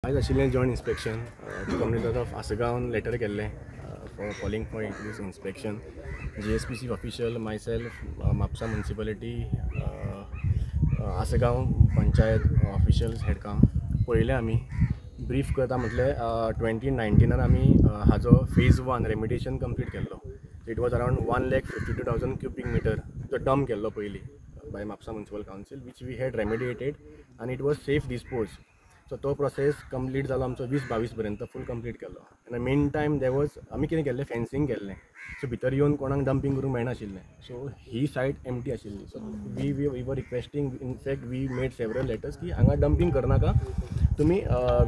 आयज आशिल्लें joint inspection community of Assagao letter केल्लें for calling for this inspection. GSPC official, myself, Mapusa municipality, Assagao panchayat officials head काम पळयलें आमी. ब्रीफ करता म्हटल्यार 2019 आमी हाजो फेज 1 रेमिडिएशन कंप्लीट केल्लो. It was around 1,52,000 cubic meter जो डंप केल्लो पयलीं by Mapusa municipal council, which we had remediated आनी it was safe dispose. So तो प्रोसेस कंप्लीट जालो आमचो 20-22 पर्यंत फूल कंप्लीट केल्लो. In main time they was आमी कितें केल्लें, फेन्सिंग केल्लें. सो भितर येवन कोणाक डंपिंग करूंक मेळनाशिल्लें. सो ही सायट एम्प्टी आशिल्ली. So we were requesting, in fact we made several letters की हांगा डंपिंग करनाका तुमी.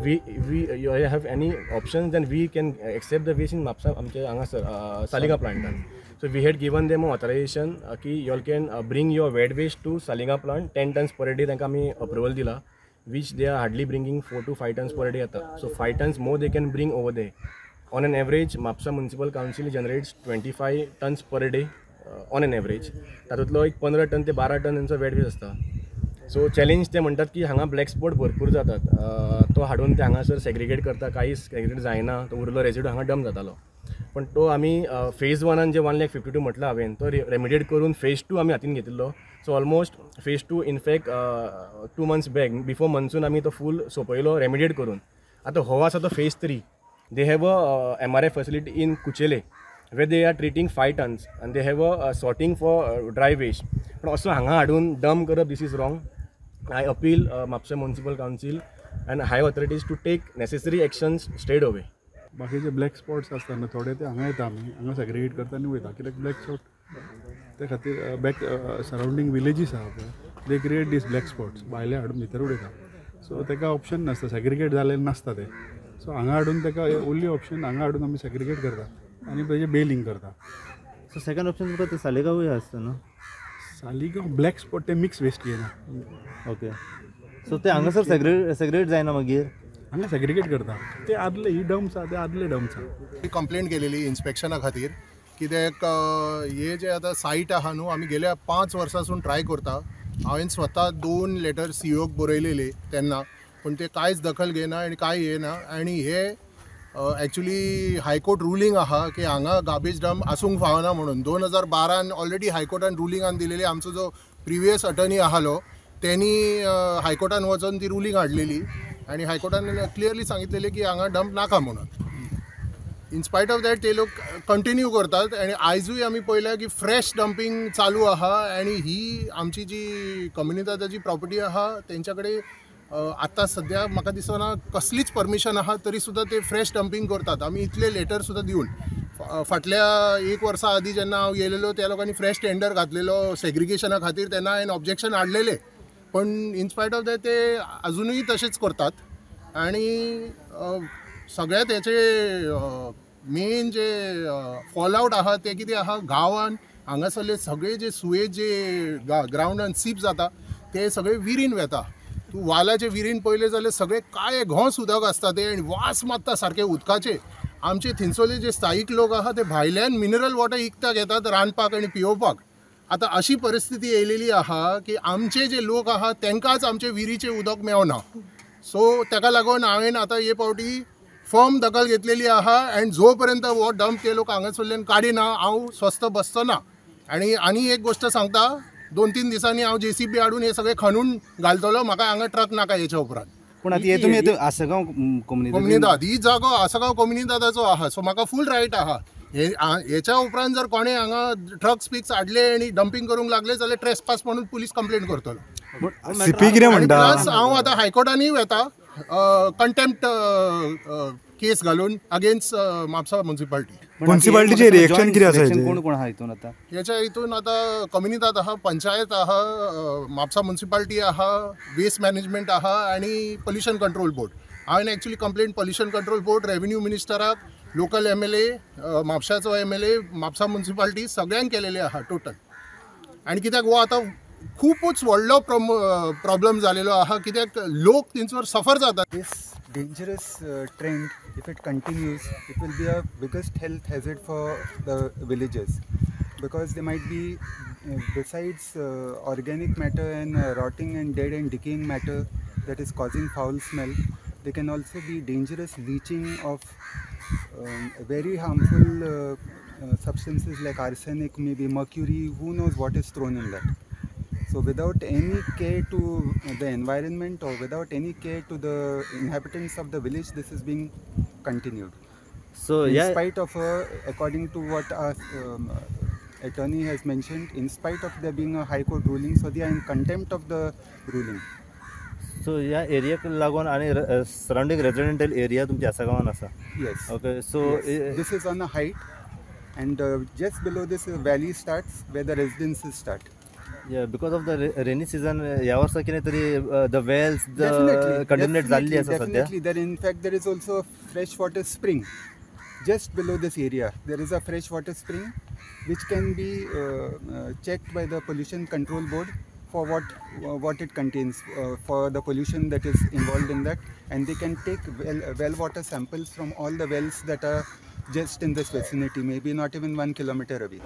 We you have any option then we can accept the waste in Mhapsa आमचे हांगासर Saligao प्लांटान. So we had given them authorization की you all can bring your wet waste to Salinga plant 10 tons per day. तांकां आमी approval दिला, which they are hardly bringing 4 to 5 tons per day आता. So 5 tons more they can bring over there. On an average, Mapsa Municipal Council generates 25 tons per day on an average. तातूंतलो एक 15 ton ते 12 ton त्यांचो wet waste आसता. So challenge ते म्हणटात की हांगा ब्लॅक स्पॉट भरपूर जातात. तो हाडून ते हांगासर सेग्रिगेट करता, कांय सेग्रिगेट जायना, तो उरलो रेजिडू हांगा डंप जातालो. पण तो आमी फेज 1 जे 1,52,000 म्हटलं हांवें, तो रेमिडिएट करून फेज 2 आमी हातीन घेतिल्लो. So almost phase 2 in fact 2 months back before monsoon आमी तो फूल सोंपयलो रेमिडिएट करून. आतां हो आसा तो phase 3. They have a MRI facility in Kuchelem where they are treating 5 tons आनी they have a sorting for dry waste. पण असो हांगा हाडून डंप करप, this is wrong. I appeal Mapusa municipal council and high authorities to take necessary actions straight away. बाकीचे black spots असतात ना थोडे, ते हांगा येता, आमी हांगा सेग्रिगेट करता आनी वयता. कित्याक ब्लॅक स्पॉट त्या खातीर बॅक सरावंडींग विलेजीस आहा पळय, they create these black spots, भायले हाडून भितर उडयता. सो ताका ऑप्शन नासता, सेग्रिगेट जालेलें नासता ते. सो हांगा हाडून ताका ओन्ली ऑप्शन हांगा हाडून आमी सेग्रिगेट करता आनी तेजें बेलिंग करता. सो सेकंड ऑप्शन तुमकां ते सालिगांवूय आसता न्हू? सालिगांव ब्लॅक स्पॉट ते मिक्स वेस्ट घेयना. ओके. सो ते हांगासर सेग्रिगेट जायना मागीर? हांगा सेग्रिगेट करता ते आदले, ही डम्प्स आहा ते आदले डम्प्स आहा. कंप्लेंट केलेली इन्स्पेक्शना खातीर, कित्याक हे जे आतां सायट आहा न्हू, आमी गेल्या 5 वर्सांसून ट्राय करता. हांवें स्वता 2 लेटर COक बरयलेले तेन्ना, पण ते कांयच दखल घेयना आनी कांय येना. आनी हे एक्चुली हायकोर्ट रुलींग आहा की हांगा गार्बेज डंप आसूंक फावना म्हणून. 2012 ऑलरेडी हायकोर्टान रुलींगान दिलेली. आमचो जो प्रिवियस अटर्नी आहालो त्यांनी हायकोर्टान वचून ती रुलींग हाडलेली आणि हायकोर्टान क्लियरली सांगितलेले की हांगा डंप नाका म्हणून. इनस्पायट ऑफ दॅट ते लोक कंटिन्यू करतात. आणि आयजूय आमी पळयल्या की फ्रेश डंपिंग चालू आहा. आणि ही आमची जी कम्युनिटीची प्रॉपर्टी आहा तेंच्या कडेन आतां सद्या म्हाका दिसना कसलीच परमिशन आहा, तरी सुद्दां ते फ्रेश डंपिंग करतात. आमी इतले लेटर सुद्दां दिवन फाटल्या 1 वर्सा आदी जेन्ना हांव गेलेलो त्या लोकांनी फ्रेश टेंडर घातलेलो सेग्रिगेशना खातीर, तेन्ना हांवें ऑब्जेक्शन हाडलेले. पण इनस्पायट ऑफ दॅट ते अजूनही तसेच करतात. आणि सगळ्यात याचे मेन जे फॉलआउट आहा ते कितें आहा, गांवान हांगासरले सगळे जे सुएज जे ग्रावंडान सीप जाता ते सगळे विरीन वेता. तूं वालाचे विरीन पळयले जाल्यार सगळे काळे घोंस उदक आसता ते, आनी वास मारता सारके उदकाचे. आमचे थिंचोले जे स्थायीक लोक आहा ते भायल्यान मिनरल वॉटर विकताक येतात रांदपाक आनी पिवपाक. आता अशी परिस्थिती येयलेली आहा की आमचे जे लोक आहात तांकांच आमचे विरीचे उदक मेळना. सो ताका लागून हांवें आतां हे फावटी फर्म दखल घेतलेली आहा. अँड जो पर्यंत हो डंप ते लोक हांगासरल्यान काडिना हांव स्वस्थ बसचो ना. आनी एक गोष्ट सांगता, 2-3 दिसांनी हांव JCB हाडून हे सगळे खणून घालतलो. म्हाका हांगा ट्रक नाका हेच्या उपरांत. पूण आतां तुमी आसगांव कम्युनिदाद ही जागो आसगांव कम्युनिदादाचो आहा. सो म्हाका फूल रायट आहा. हेच्या उपरांत जर कोणें हांगा ट्रक स्पीक्स हाडले आणि डंपिंग करूंक लागले जाल्यार ट्रेसपास म्हणून पुलीस कंप्लेंट करतलो. CP कितें म्हणटा? प्लस हांव आतां हायकोर्टानूय वता कंटेम्प्ट केस घालून अगेन्स्ट म्हापसा म्युनिसिपालिटी. म्युनिसिपालिटीचे रिएक्शन कितें आसा? कोण कोण आहा हितून आतां? ह्याच्या हितून आतां कम्युनिदाद आहा, पंचायत आहा, म्हापसा म्युनिसिपालिटी आहा, वेस्ट मॅनेजमेंट आहा आणि पोल्युशन कंट्रोल बोर्ड. हांवें actually complaint pollution control board, revenue मिनिस्टराक, लोकल MLA, म्हापशाचो MLA, म्हापसा म्युनिसिपालिटी सगळ्यांक केलेले आहा टोटल. आणि कित्याक हो आतां खूपच व्हडलो प्रॉब्लेम जालेलो आहा, कित्याक लोक थिंचर सफर जातात. This dangerous trend, if it continues, it will be a biggest health hazard for the villages, because there might be, besides organic matter and rotting and dead and decaying matter that is causing foul smell, there can also be dangerous leaching of very harmful substances like arsenic, maybe mercury, who knows what is thrown in that. So without any care to the environment or without any care to the inhabitants of the village, this is being continued. So In yeah, spite of, according to what our attorney has mentioned, in spite of there being a high court ruling, so they are in contempt of the ruling. So ह्या एरियाक लागून आणि surrounding residential area तुमच्या आसा गांवान आसा. Yes. Okay so Yes. This is on a height, and just below this valley starts where the residences start. Because of the rainy season ह्या वर्सा कितें तरी द वेल्स Definitely, कंटेमिनेट जाल्ली आसा सद्या. definitely. There, in fact, there is also a freshwater spring just below this area. There is a freshwater spring which can be checked by the Pollution Control Board for what it contains, for the pollution that is involved in that, and they can take well water samples from all the wells that are just in this vicinity, maybe not even 1 kilometer away.